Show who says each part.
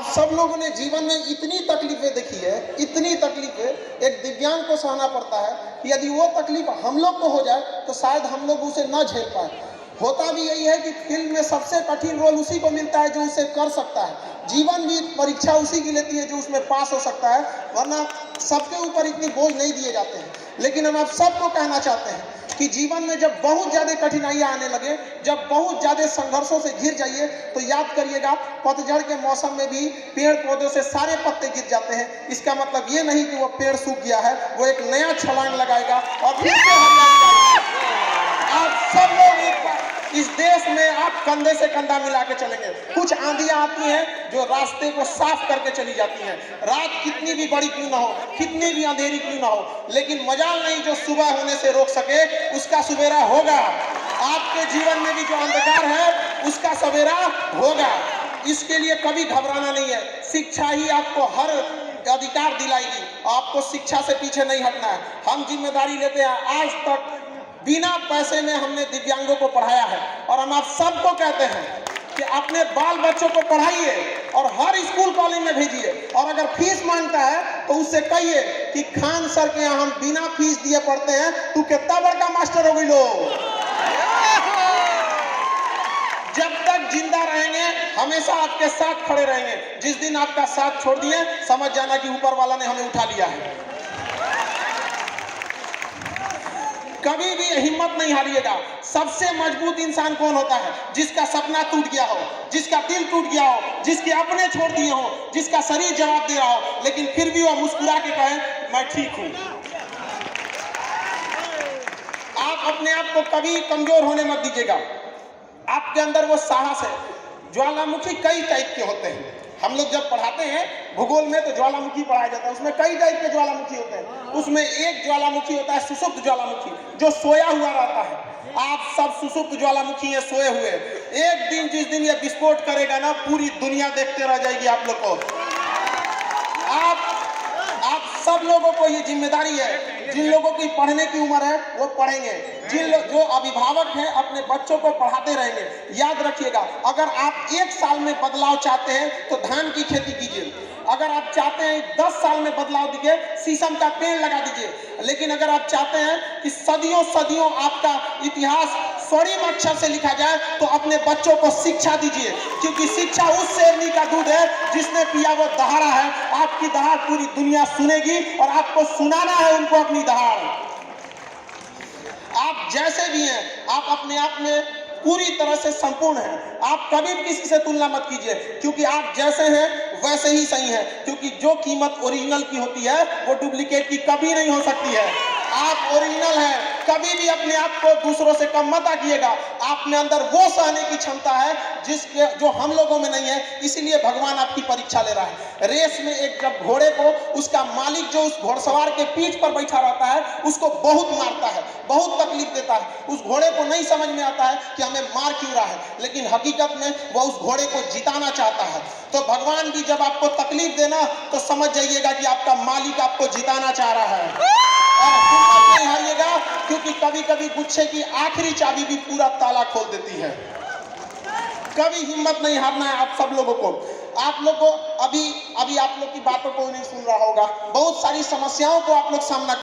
Speaker 1: आप सब लोगों ने जीवन में इतनी तकलीफें देखी है, इतनी तकलीफें एक दिव्यांग को सहना पड़ता है कि यदि वो तकलीफ हम लोग को हो जाए तो शायद हम लोग उसे न झेल पाए। होता भी यही है कि फिल्म में सबसे कठिन रोल उसी को मिलता है जो उसे कर सकता है। जीवन भी परीक्षा उसी की लेती है जो उसमें पास हो सकता है, वरना सबके ऊपर इतनी बोझ नहीं दिए जाते हैं। लेकिन हम आप सबको कहना चाहते हैं कि जीवन में जब बहुत ज़्यादा कठिनाइयाँ आने लगे, जब बहुत ज़्यादा संघर्षों से घिर जाइए, तो याद करिएगा पतझड़ के मौसम में भी पेड़ पौधों से सारे पत्ते गिर जाते हैं। इसका मतलब ये नहीं कि वो पेड़ सूख गया है, वो एक नया छलांग लगाएगा और फिर से हरियाली आएगी। आप सब लोग एक बार इस देश में आप कंधे से कंधा मिला के चलेंगे। कुछ आंधियां आती हैं जो रास्ते को साफ करके चली जाती हैं। रात कितनी भी बड़ी क्यों ना हो, कितनी भी अंधेरी क्यों ना हो, लेकिन मजाल नहीं जो सुबह होने से रोक सके उसका सवेरा होगा। आपके जीवन में भी जो अंधकार है उसका सवेरा होगा। इसके लिए कभी घबराना नहीं है। शिक्षा ही आपको हर अधिकार दिलाएगी। आपको शिक्षा से पीछे नहीं हटना है। हम जिम्मेदारी लेते हैं। आज तक बिना पैसे में हमने दिव्यांगों को पढ़ाया है और हम आप सबको कहते हैं कि अपने बाल बच्चों को पढ़ाइए और हर स्कूल कॉलेज में भेजिए। और अगर फीस मांगता है तो उससे कहिए कि खान सर के यहाँ हम बिना फीस दिए पढ़ते हैं, तू कितना बड़का मास्टर हो गई लो। जब तक जिंदा रहेंगे हमेशा आपके साथ खड़े रहेंगे। जिस दिन आपका साथ छोड़ दिए समझ जाना कि ऊपर वाला ने हमें उठा लिया है। कभी भी हिम्मत नहीं हारिएगा। सबसे मजबूत इंसान कौन होता है? जिसका सपना टूट गया हो, जिसका दिल टूट गया हो, जिसके अपने छोड़ दिए हो, जिसका शरीर जवाब दे रहा हो, लेकिन फिर भी वो मुस्कुरा के कहे मैं ठीक हूं। आप अपने आप को कभी कमजोर होने मत दीजिएगा। आपके अंदर वो साहस है। ज्वालामुखी कई टाइप के होते हैं। हम लोग जब पढ़ाते हैं भूगोल में तो ज्वालामुखी पढ़ाया जाता है। उसमें कई टाइप के ज्वालामुखी होते हैं। उसमें एक ज्वालामुखी होता है सुषुप्त ज्वालामुखी, जो सोया हुआ रहता है। आप सब सुषुप्त ज्वालामुखी है, सोए हुए। एक दिन जिस दिन ये विस्फोट करेगा ना, पूरी दुनिया देखते रह जाएगी आप लोग को। आप सब लोगों को ये जिम्मेदारी है। जिन लोगों की पढ़ने की उम्र है वो पढ़ेंगे। जो अभिभावक हैं अपने बच्चों को पढ़ाते रहेंगे। याद रखिएगा, अगर आप 1 साल में बदलाव चाहते हैं तो धान की खेती कीजिए। अगर आप चाहते हैं 10 साल में बदलाव दीजिए, शीशम का पेड़ लगा दीजिए। लेकिन अगर आप चाहते हैं कि सदियों सदियों आपका इतिहास स्वर्णिम अक्षर से लिखा जाए तो अपने बच्चों को शिक्षा दीजिए, क्योंकि शिक्षा उस शेरनी का दूध है जिसने पिया वो दहाड़ा है। आपकी दहाड़ पूरी दुनिया सुनेगी और आपको सुनाना है उनको अपनी दहाड़। आप जैसे भी हैं, आप अपने आप में पूरी तरह से संपूर्ण हैं। आप कभी भी किसी से तुलना मत कीजिए, क्योंकि आप जैसे हैं वैसे ही सही हैं। क्योंकि जो कीमत ओरिजिनल की होती है वो डुप्लीकेट की कभी नहीं हो सकती है। आप ओरिजिनल हैं। कभी भी अपने आप को दूसरों से कम मत आकिएगा। आप में अंदर वो सहने की क्षमता है जो हम लोगों में नहीं है। इसीलिए भगवान आपकी परीक्षा ले रहा है। रेस में एक जब घोड़े को उसका मालिक जो उस घोड़सवार के पीठ पर बैठा रहता है उसको बहुत मारता है, बहुत तकलीफ देता है। उस घोड़े को नहीं समझ में आता है कि हमें मार क्यों रहा है, लेकिन हकीकत में वह उस घोड़े को जिताना चाहता है। तो भगवान भी जब आपको तकलीफ देना तो समझ जाइएगा कि आपका मालिक आपको जिताना चाह रहा है। और हिम्मत नहीं हारिएगा, क्योंकि कभी कभी गुच्छे की आखिरी चाबी भी पूरा ताला खोल देती है। कभी हिम्मत नहीं हारना है आप सब लोगों को। आप लोग को अभी आप लोग की बातों को नहीं सुन रहा होगा। बहुत सारी समस्याओं को आप लोग सामना